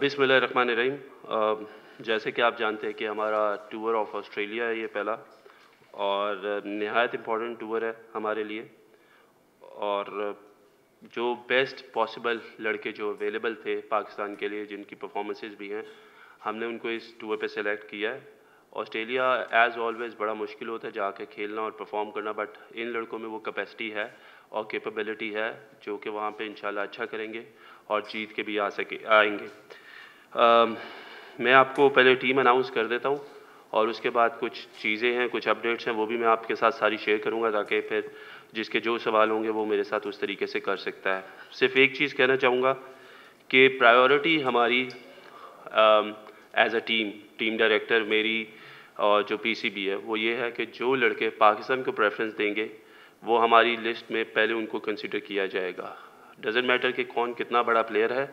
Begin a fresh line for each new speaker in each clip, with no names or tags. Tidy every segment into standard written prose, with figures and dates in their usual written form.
बिस्मिल्लाहिर्रहमानिर्रहीम। जैसे कि आप जानते हैं कि हमारा टूर ऑफ ऑस्ट्रेलिया है ये पहला और नहायत इम्पॉर्टेंट टूर है हमारे लिए। और जो बेस्ट पॉसिबल लड़के जो अवेलेबल थे पाकिस्तान के लिए, जिनकी परफॉर्मेंसेस भी हैं, हमने उनको इस टूर पे सेलेक्ट किया है। ऑस्ट्रेलिया एज़ ऑलवेज़ बड़ा मुश्किल होता है जाके खेलना और परफॉर्म करना, बट इन लड़कों में वो कैपेसिटी है और कैपेबिलिटी है जो कि वहाँ पे इंशाल्लाह अच्छा करेंगे और जीत के भी आएंगे। मैं आपको पहले टीम अनाउंस कर देता हूँ और उसके बाद कुछ चीज़ें हैं, कुछ अपडेट्स हैं, वो भी मैं आपके साथ सारी शेयर करूँगा ताकि फिर जिसके जो सवाल होंगे वो मेरे साथ उस तरीके से कर सकता है। सिर्फ एक चीज़ कहना चाहूँगा कि प्रायोरिटी हमारी एज अ टीम डायरेक्टर मेरी और जो पीसीबी है वो ये है कि जो लड़के पाकिस्तान को प्रेफरेंस देंगे वो हमारी लिस्ट में पहले उनको कंसिडर किया जाएगा। डजेंट मैटर कि कौन कितना बड़ा प्लेयर है,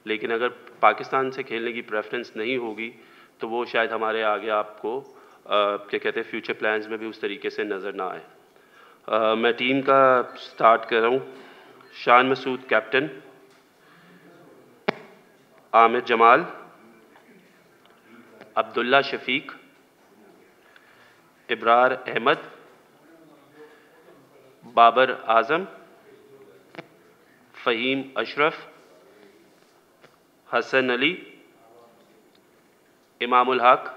लेकिन अगर पाकिस्तान से खेलने की प्रेफरेंस नहीं होगी तो वो शायद हमारे आगे आपको क्या कहते हैं फ्यूचर प्लान्स में भी उस तरीके से नज़र ना आए। मैं टीम का स्टार्ट कर रहा हूँ। Shan Masood captain, Aamir Jamal, Abdullah Shafiq, Ibrar Ahmad, Babar Azam, Faheem Ashraf, Hasan Ali, Imamul Haq,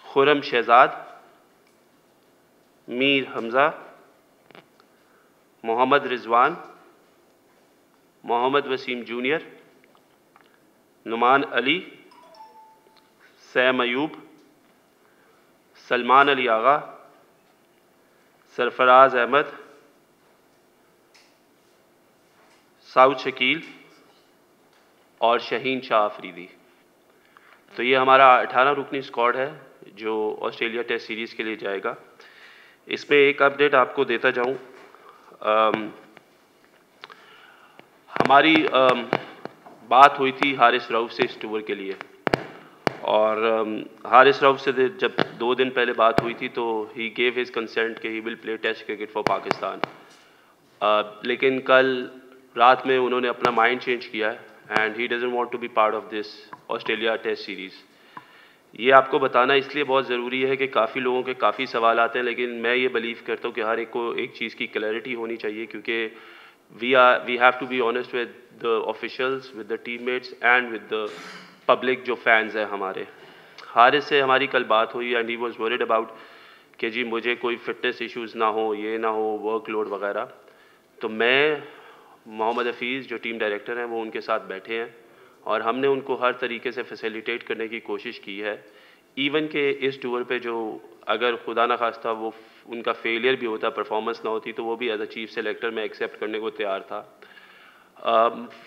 Khurram Shahzad, Mir Hamza, Mohammad Rizwan, Mohammad Wasim junior, Numan Ali, Sam Ayub, Salman Ali Agha, Sarfaraz Ahmad, Saud Shakeel और शहीन शाह अफरीदी। तो ये हमारा 18 रुकनी स्क्वाड है जो ऑस्ट्रेलिया टेस्ट सीरीज़ के लिए जाएगा। इसमें एक अपडेट आपको देता जाऊं, हमारी बात हुई थी हारिस रऊफ से इस टूर के लिए और हारिस रऊफ से जब 2 दिन पहले बात हुई थी तो ही गेव हिज कंसेंट कि he will play test cricket for Pakistan. लेकिन कल रात में उन्होंने अपना माइंड चेंज किया है and he doesn't want to be part of this Australia test series. ये आपको बताना इसलिए बहुत ज़रूरी है कि काफ़ी लोगों के काफ़ी सवाल आते हैं, लेकिन मैं ये बिलीव करता हूँ कि हर एक को एक चीज़ की क्लैरिटी होनी चाहिए, क्योंकि we have to be honest with the officials, with the teammates and with the public जो फैंस हैं हमारे। हारिस से हमारी कल बात हुई and he was worried about कि जी मुझे कोई फिटनेस इश्यूज़ ना हो, ये ना हो, वर्कलोड वगैरह। तो मैं, मोहम्मद हफीज़ जो टीम डायरेक्टर हैं, वो उनके साथ बैठे हैं और हमने उनको हर तरीके से फैसिलिटेट करने की कोशिश की है। इवन के इस टूर पे जो अगर खुदा न खास्ता वो उनका फेलियर भी होता, परफॉर्मेंस ना होती, तो वो भी एज अ चीफ सेलेक्टर मैं एक्सेप्ट करने को तैयार था।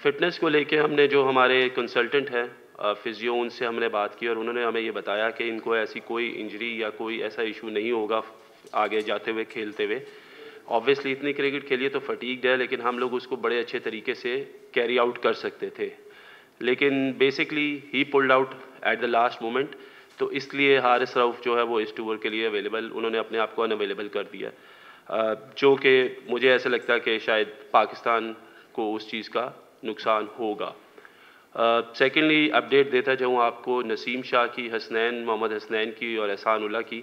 फिटनेस को लेके हमने जो हमारे कंसल्टेंट हैं फिजियो, उनसे हमने बात की और उन्होंने हमें ये बताया कि इनको ऐसी कोई इंजरी या कोई ऐसा इशू नहीं होगा आगे जाते हुए खेलते हुए। ऑब्वियसली इतनी क्रिकेट खेलिए तो फटीग्ड है, लेकिन हम लोग उसको बड़े अच्छे तरीके से कैरी आउट कर सकते थे। लेकिन basically he pulled out at the last moment, तो इसलिए हारिस रऊफ जो है वो इस टूर के लिए अवेलेबल, उन्होंने अपने आप को अनअवेलेबल कर दिया, जो कि मुझे ऐसा लगता है कि शायद पाकिस्तान को उस चीज़ का नुकसान होगा। सेकेंडली अपडेट देता जाऊँ आपको नसीम शाह की, हसनैन, मोहम्मद हसनैन की और एहसान उल्लाह की।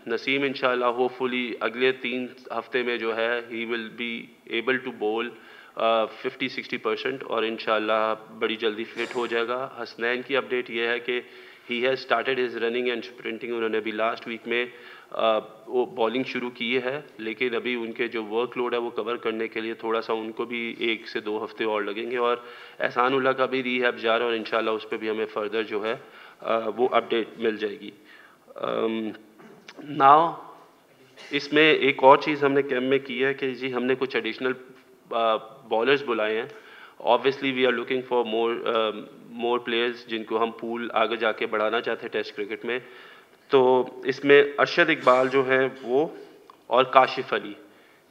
नसीम इंशाल्लाह होपफुली अगले 3 हफ्ते में जो है he will be able to bowl 50-60% और इंशाल्लाह बड़ी जल्दी फिट हो जाएगा। हसनैन की अपडेट ये है कि he has started his running and sprinting. उन्होंने अभी लास्ट वीक में वो बॉलिंग शुरू की है, लेकिन अभी उनके जो वर्कलोड है वो कवर करने के लिए थोड़ा सा उनको भी 1 से 2 हफ्ते और लगेंगे। और एहसान उल्लाह का भी रीहैब जा रहा है और इंशाल्लाह उस पर भी हमें फर्दर जो है वो अपडेट मिल जाएगी। नाउ इसमें एक और चीज़ हमने कैम्प में की है कि जी हमने कुछ एडिशनल बॉलर्स बुलाए हैं। Obviously we are looking for more players जिनको हम पूल आगे जाके बढ़ाना चाहते हैं टेस्ट क्रिकेट में। तो इसमें अरशद इकबाल जो हैं वो और काशिफ अली,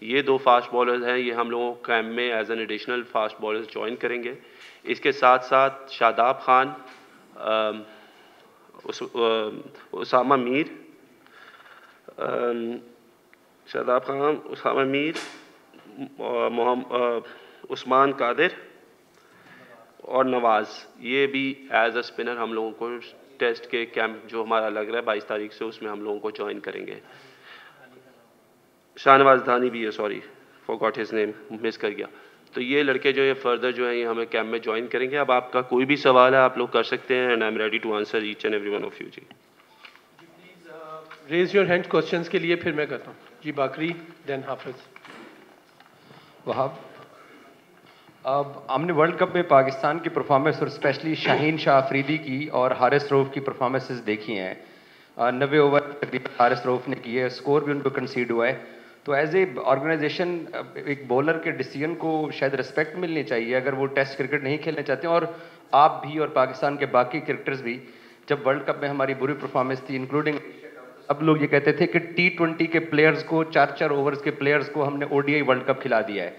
ये 2 फास्ट बॉलर्स हैं, ये हम लोगों कैम्प में as an additional fast bowlers join करेंगे। इसके साथ साथ शादाब खान, उसामा मीर, शादाब खान, उसामा मीर, उस्मान कादिर, और नवाज़, ये भी एज अ स्पिनर हम लोगों को टेस्ट के कैंप जो हमारा लग रहा है 22 तारीख से, उसमें हम लोगों को ज्वाइन करेंगे। शाहनवाज धानी भी है, sorry forgot his name, miss कर गया। तो ये लड़के जो है फर्दर जो है ये हमें कैंप में ज्वाइन करेंगे। अब आपका कोई भी सवाल है आप लोग कर सकते हैं, and I am ready to answer each and every one of you. जी
रेज योर हैंड क्वेश्चंस के लिए, फिर मैं करता हूँ। जी बाकरी, देन हाफिज।
वहाब, अब हमने वर्ल्ड कप में पाकिस्तान की परफॉर्मेंस और स्पेशली शाहीन शाह अफरीदी की और हारिस रऊफ की परफॉर्मेंसेस देखी हैं। 90 ओवर तकरीबन हारिस रऊफ ने किए है, स्कोर भी उनको कंसीड हुआ है। तो एज ए ऑर्गेनाइजेशन एक बॉलर के डिसीजन को शायद रिस्पेक्ट मिलनी चाहिए अगर वो टेस्ट क्रिकेट नहीं खेलना चाहते हैं। और आप भी और पाकिस्तान के बाकी क्रिकेटर्स भी, जब वर्ल्ड कप में हमारी बुरी परफॉर्मेंस थी इंक्लूडिंग, सब लोग ये कहते थे कि T20 के प्लेयर्स को, 4-4 ओवर्स के प्लेयर्स को हमने ODI वर्ल्ड कप खिला दिया है।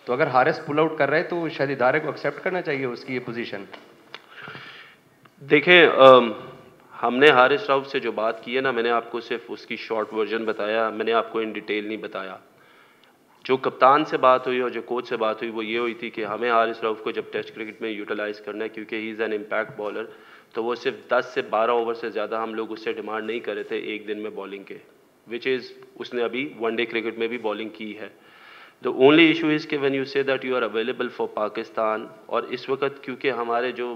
तो अगर हारिस पुल आउट कर रहे हैं तो शायद इदारे को एक्सेप्ट करना चाहिए उसकी ये पोजीशन।
देखें, हमने हारिस राउफ से जो बात की है ना, मैंने आपको सिर्फ उसकी शॉर्ट वर्जन बताया, मैंने आपको इन डिटेल नहीं बताया। जो कप्तान से बात हुई और जो कोच से बात हुई वो ये हुई थी कि हमें हारिस राउफ को जब टेस्ट क्रिकेट में यूटिलाइज करना है, क्योंकि he is an impact bowler, तो वो सिर्फ 10 से 12 ओवर से ज़्यादा हम लोग उससे डिमांड नहीं कर रहे थे एक दिन में बॉलिंग के, विच इज़ उसने अभी वनडे क्रिकेट में भी बॉलिंग की है। द ओनली इशू इज़ कि when you say that you are available for Pakistan, और इस वक्त क्योंकि हमारे जो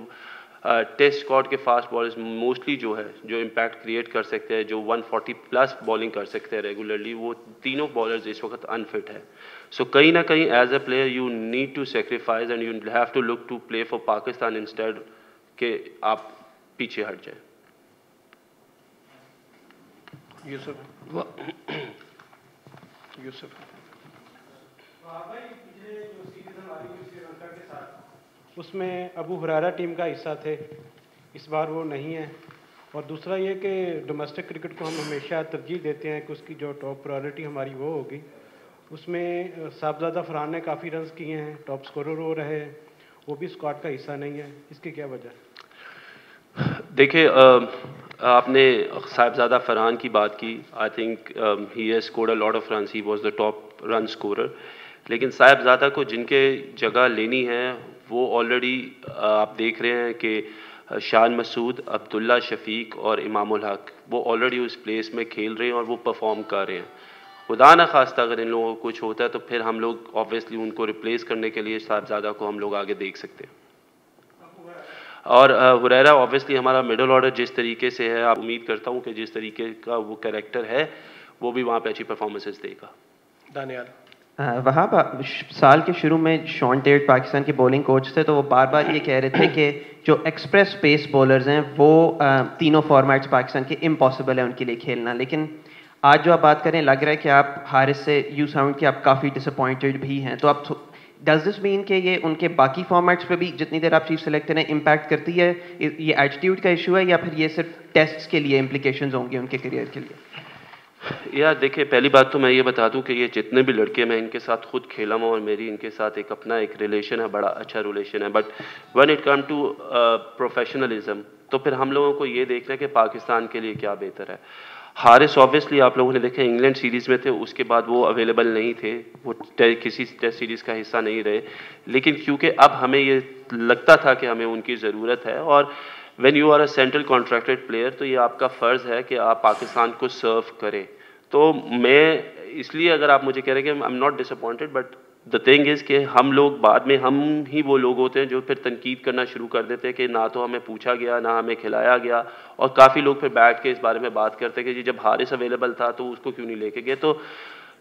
टेस्ट स्क्वाड के फास्ट बॉलर्स मोस्टली जो है जो इम्पैक्ट क्रिएट कर सकते हैं, जो 140 प्लस बॉलिंग कर सकते हैं रेगुलरली, वो तीनों बॉलर्स इस वक्त अनफिट है। सो कहीं ना कहीं as a player you need to sacrifice and you have to look to play for Pakistan instead के आप पीछे हट जाए।
यूसुफ
उसमें अबू हुरैरा टीम का हिस्सा थे, इस बार वो नहीं है। और दूसरा ये कि डोमेस्टिक क्रिकेट को हम हमेशा तरजीह देते हैं कि उसकी जो टॉप प्रायोरिटी हमारी वो होगी। उसमें साहबजादा फरहान ने काफ़ी रन्स किए हैं, टॉप स्कोरर हो रहे हैं, वो भी स्क्वाड का हिस्सा नहीं है, इसकी क्या वजह?
देखिए, आपने साहबजादा फरहान की बात की। I think he has scored a lot of runs, he was the top run scorer. लेकिन साहबजादा को जिनके जगह लेनी है वो ऑलरेडी आप देख रहे हैं कि शान मसूद, अब्दुल्ला शफीक और इमामुल हक वो ऑलरेडी उस प्लेस में खेल रहे हैं और वो परफॉर्म कर रहे हैं। खुदा न खास्ता अगर इन लोगों को कुछ होता है तो फिर हम लोग ऑब्वियसली उनको रिप्लेस करने के लिए साहबजादा को हम लोग आगे देख सकते हैं। और हुरैरा ऑब्वियसली हमारा मिडिल ऑर्डर जिस तरीके से है, आप उम्मीद करता हूं कि जिस तरीके का वो कैरेक्टर है वो भी वहाँ पे अच्छी परफॉर्मेंसेस देगा।
दानियाल,
वहाँ साल के शुरू में शॉन टेट पाकिस्तान के बॉलिंग कोच थे, तो वो बार बार ये कह रहे थे कि जो एक्सप्रेस पेस बॉलर्स हैं वो तीनों फॉर्मेट्स पाकिस्तान के इम्पॉसिबल है उनके लिए खेलना। लेकिन आज जो आप बात करें, लग रहा है कि आप हारिस से यू साउंड कि आप काफ़ी डिसअपॉइंटेड भी हैं। तो आप डज दिस मीन कि ये उनके बाकी फॉर्मेट्स पे भी जितनी देर आप चीफ सेलेक्टर हैं इम्पैक्ट करती है? ये एटीट्यूड का इशू है या फिर ये सिर्फ टेस्ट्स के लिए इम्प्लीकेशंस होंगे उनके करियर के लिए?
यार देखिए, पहली बात तो मैं ये बता दूं कि ये जितने भी लड़के मैं इनके साथ खुद खेला हूँ और मेरी इनके साथ एक अपना एक रिलेशन है, बड़ा अच्छा रिलेशन है। But when it come to professionalism तो फिर हम लोगों को ये देखना है कि पाकिस्तान के लिए क्या बेहतर है। हारिस ऑब्वियसली आप लोगों ने देखा इंग्लैंड सीरीज़ में थे, उसके बाद वो अवेलेबल नहीं थे, वो किसी टेस्ट सीरीज़ का हिस्सा नहीं रहे। लेकिन क्योंकि अब हमें ये लगता था कि हमें उनकी ज़रूरत है, और when you are a central contracted player तो ये आपका फ़र्ज़ है कि आप पाकिस्तान को सर्व करें। तो मैं इसलिए, अगर आप मुझे कह रहे हैं कि I am not disappointed, but the thing is कि हम लोग बाद में हम ही वो लोग होते हैं जो फिर तनकीद करना शुरू कर देते हैं कि ना तो हमें पूछा गया, ना हमें खिलाया गया। और काफ़ी लोग फिर बैठ के इस बारे में बात करते हैं कि जी जब हारिस अवेलेबल था तो उसको क्यों नहीं लेके गए। तो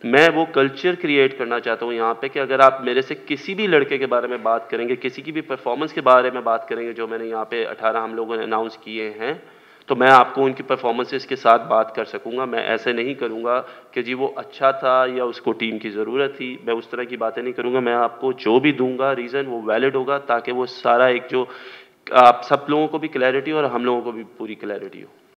मैं वो कल्चर क्रिएट करना चाहता हूँ यहाँ पे कि अगर आप मेरे से किसी भी लड़के के बारे में बात करेंगे, किसी की भी परफॉर्मेंस के बारे में बात करेंगे, जो मैंने यहाँ पे 18 हम लोगों ने अनाउंस किए हैं, तो मैं आपको उनकी परफॉर्मेंसेस के साथ बात कर सकूंगा। मैं ऐसे नहीं करूंगा कि जी वो अच्छा था या उसको टीम की ज़रूरत थी, मैं उस तरह की बातें नहीं करूंगा। मैं आपको जो भी दूंगा रीज़न वो वैलिड होगा, ताकि वो सारा एक जो आप सब लोगों को भी क्लैरिटी और हम लोगों को भी पूरी क्लैरिटी हो।